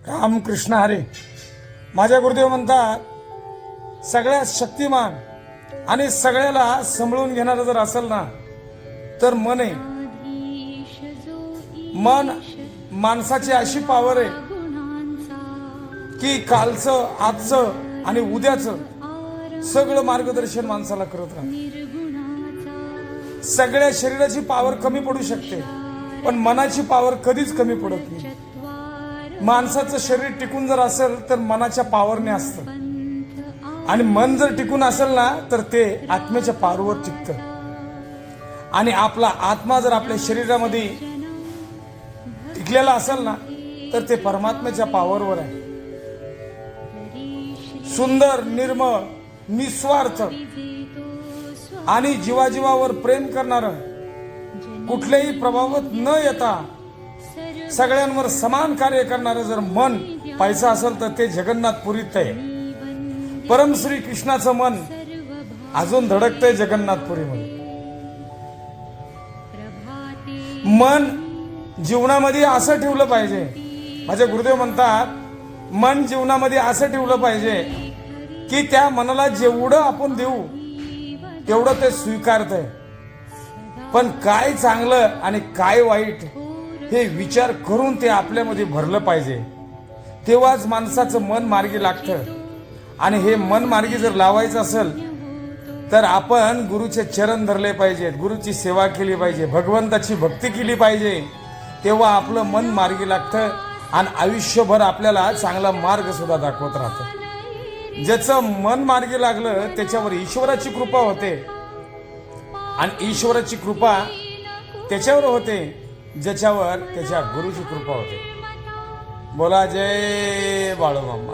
रामकृष्ण हरे. माझ्या गुरुदेव म्हणतात सगळ्यात शक्तिमान आणि सगळ्याला सांभाळून घेणारं जर असेल ना तर मन आहे. मन माणसाची अशी पावर आहे की कालचं, आजचं आणि उद्याचं सगळं मार्गदर्शन माणसाला करत राहतं. सगळ्या शरीराची पावर कमी पडू शकते पण मनाची पावर कधीच कमी पडत नाही. माणसाचं शरीर टिकून जर असेल तर मनाच्या पावरने असतं आणि मन जर टिकून असेल ना तर ते आत्म्याच्या पावरवर टिकतं. आणि आपला आत्मा जर आपल्या शरीरामध्ये टिकलेला असेल ना तर ते परमात्म्याच्या पावरवर आहे. सुंदर, निर्मळ, निस्वार्थ आणि जीवाजीवावर प्रेम करणारं, कुठल्याही प्रभावात न येता सगळ्यांवर समान कार्य करणारं जर मन पैसा असेल तर ते जगन्नाथपुरीत आहे. परम श्री कृष्णाचं मन अजून धडकतंय जगन्नाथपुरीमध्ये. मन जीवनामध्ये असं ठेवलं पाहिजे. माझे गुरुदेव म्हणतात मन जीवनामध्ये असं ठेवलं पाहिजे की त्या मनाला जेवढं आपण देऊ तेवढं ते स्वीकारतंय. पण काय चांगलं आणि काय वाईट हे विचार करून ते आपल्यामध्ये भरलं पाहिजे. तेव्हाच माणसाचं मन मार्गी लागतं. आणि हे मन मार्गी जर लावायचं असेल तर आपण गुरुचे चरण धरले पाहिजेत, गुरुची सेवा केली पाहिजे, भगवंताची भक्ती केली पाहिजे. तेव्हा आपलं मन मार्गी लागतं आणि आयुष्यभर आपल्याला चांगला मार्ग सुद्धा दाखवत राहतं. ज्याचं मन मार्गी लागलं त्याच्यावर ईश्वराची कृपा होते आणि ईश्वराची कृपा त्याच्यावर होते ज्याच्यावर त्याच्या गुरुची कृपा होते. बोला जय बाळूमामा.